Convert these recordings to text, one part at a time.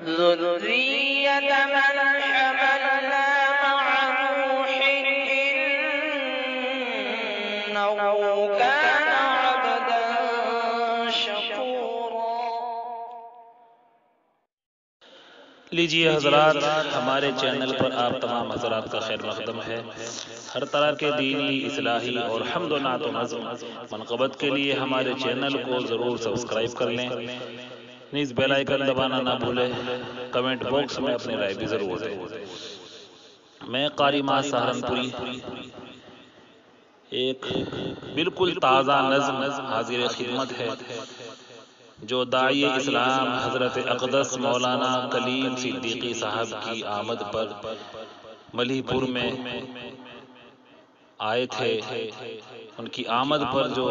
ذرية من حملنا مع نوح إنه كان عبدا شكورا۔ لیجیے حضرات، ہمارے چینل پر آپ تمام حضرات کا خیر مقدم ہے۔ ہر طرح کے دینی، اصلاحی اور حمد و نعت و نظم منقبت کے لیے ہمارے چینل کو ضرور سبسکرائب کر لیں، نیز بیل آئیکن دبانا نہ بھولیں۔ کمنٹ باکس میں اپنی رائے بھی ضرور دیں۔ میں قاری ماں سہارنپوری ایک بالکل تازہ نظم حاضر خدمت ہے جو داعی اسلام حضرت اقدس مولانا کلیم صدیقی صاحب کی آمد پر ملیح پور میں آئے تھے، ان کی آمد پر جو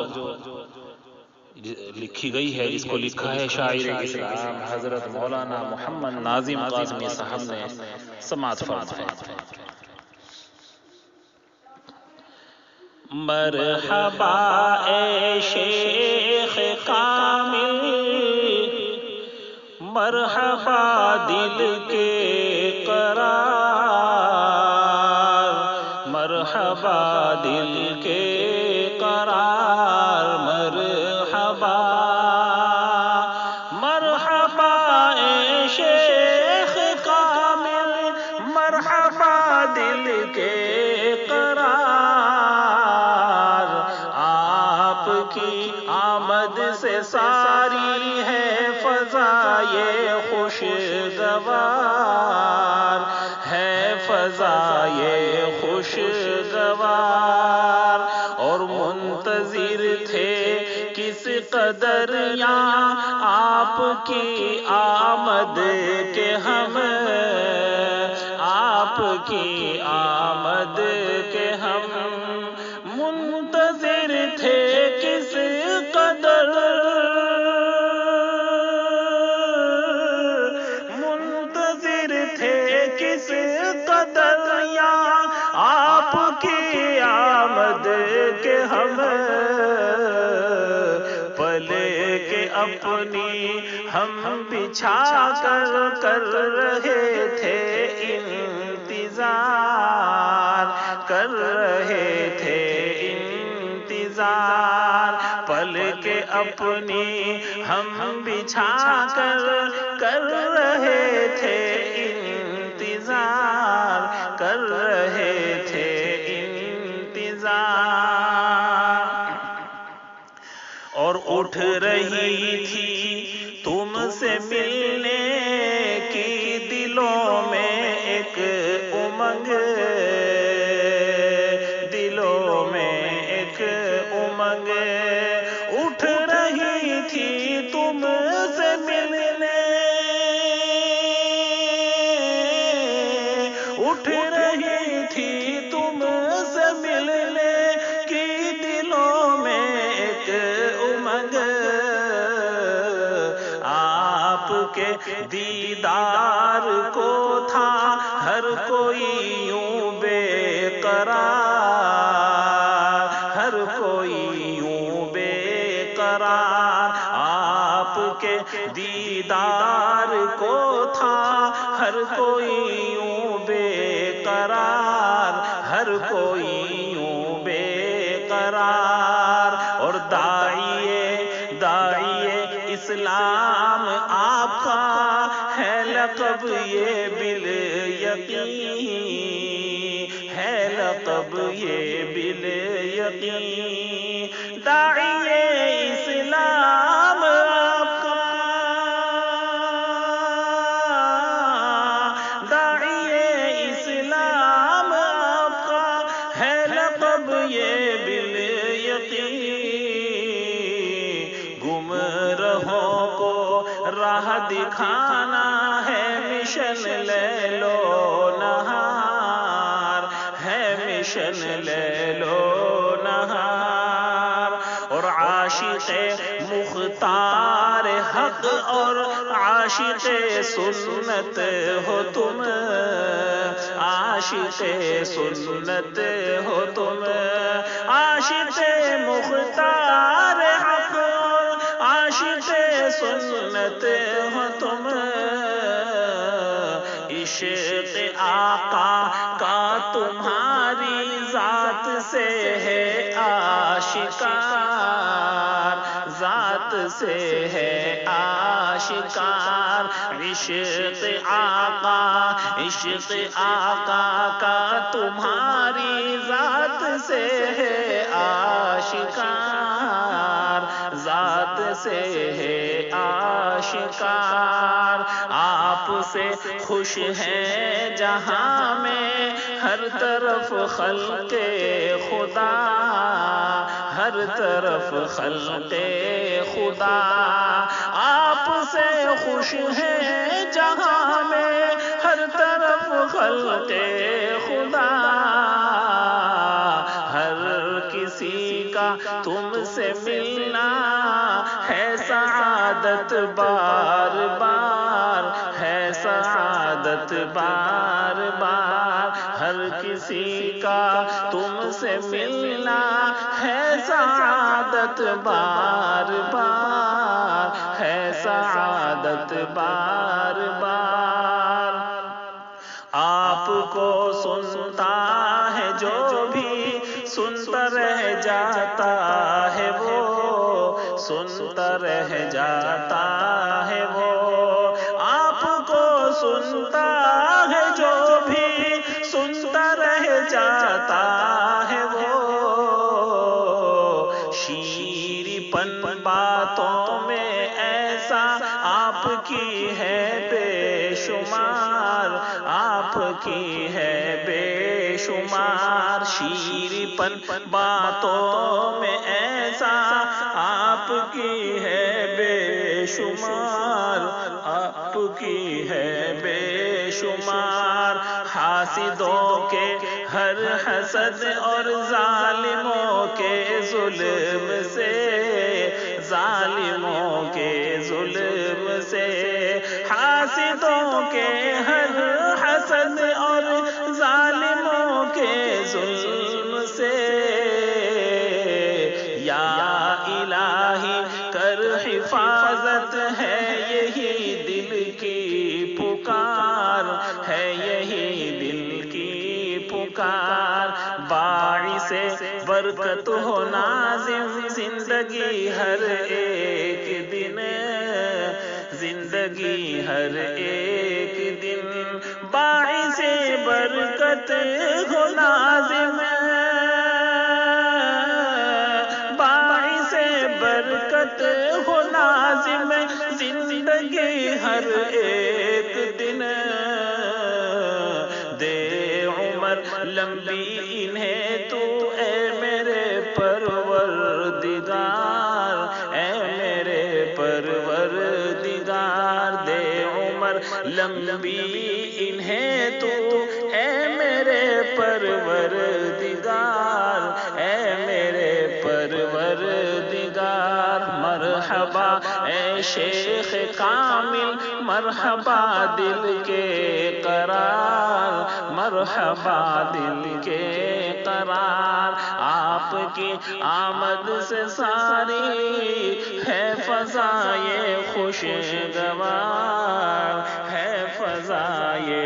لکھی گئی ہے، جس کو لکھا ہے شاعر اسلام حضرت مولانا محمد ناظم قاسمی صاحب نے، سماعت فرمائیں۔ مرحبا اے شیخ کامل، مرحبا دل کے قرار، مرحبا دل کے قرار، مرحبا مرحبا اے شیخ کامل، مرحبا دل کے قرار، آپ کی آمد سے ساری ہے فضا یہ خوشگوار، ہے فضا یہ خوشگوار، اور منتظر تھے کس قدر یہاں آپ کی آمد کے ہم، آپ کی آمد کے ہم منتظر تھے کس قدر، منتظر تھے کس قدر یہاں آپ کی آمد کے ہم، پلے کے اپنی ہم بچھا کر رہے تھے انتظار، کر رہے تھے انتظار، پل کے اپنی ہم بچھا کر رہے تھے انتظار، کر رہے تھے انتظار، اور اٹھ رہی تھی تم سے ملنے کی دلوں میں ایک امنگ، دلوں میں ایک امنگ، اٹھ رہی تھی تم سے ملنے، اٹھ رہی تھی تم سے ملنے کی دلوں میں ایک امنگ، آپ کے دیدار کو تھا ہر کوئی یوں بے قرار، ہر کوئی یوں بے قرار، آپ کے دیدار کو تھا ہر کوئی یوں بے قرار، ہر کوئی یوں بے قرار، اور داعیے اسلام آپ کا ہے لقب یہ بالیقین، ہے لقب یہ بالیقین، داعیے اسلام آپ کا، داعیے اسلام آپ کا ہے لقب یہ بالیقین، گمراہوں کو راہ دکھانا ہے مشن لیلو نہار، ہے مشن لیلو نہار، اور عاشق مختار حق اور عاشق سنت ہو تم، عاشق سنت ہو تم، عاشق مختار حق اور عاشق سنت ہو تم، عشق آقا کا تمہاری ذات سے ہے آشکار، ذات سے ہے آشکار، عشق آقا کا تمہاری ذات سے ہے آشکار، ذات سے ہے آشکار، آپ سے خوش ہے جہاں میں ہر طرف خلق خدا، ہر طرف خلق خدا، آپ سے خوش ہے جہاں میں ہر طرف خلق خدا، ہر کسی کا تم سے ملنا ہے سعادت بار بار، ہے سعادت بار بار، ہر کسی کا تم سے ملنا ہے سعادت بار بار، ہے سعادت بار بار۔ آپ کو سنتا ہے جو بھی سنتا رہ جاتا ہے، وہ سنتا رہ جاتا ہے، وہ آپ کو سنتا ہے جو بھی سنتا رہ جاتا ہے، وہ شیریں پن باتوں میں ایسا آپ کی ہے بے شمار، آپ کی ہے بے شمار، شیریں پن باتوں میں ایسا آپ کی ہے بے شمار، آپ کی ہے بے شمار، حاسدوں کے ہر حسد اور ظالموں کے ظلم سے، ظالموں کے ظلم سے، حاسدوں کے ہر حسد اور ظالموں کے ظلم سے، یا الہی کر حفاظت ہے یہی دل کی پکار، ہے یہی دل کی پکار، باعث برکت ہو ناظم زندگی ہر ایک دن، زندگی ہر ایک دن، باعث برکت ہو ناظم، باعث برکت ہو ناظم زندگی ہر ایک دن، دے عمر لمبی انہیں تو اے میرے پروردگار، اے میرے پروردگار، دے عمر لمبی انہیں تو اے میرے پروردگار، اے میرے پروردگار، مرحبا اے شیخ کامل، مرحبا دل کے قرار، مرحبا دل کے قرار، آپ کی آمد سے ساری ہے فضائے خوشگوار، ہے فضائے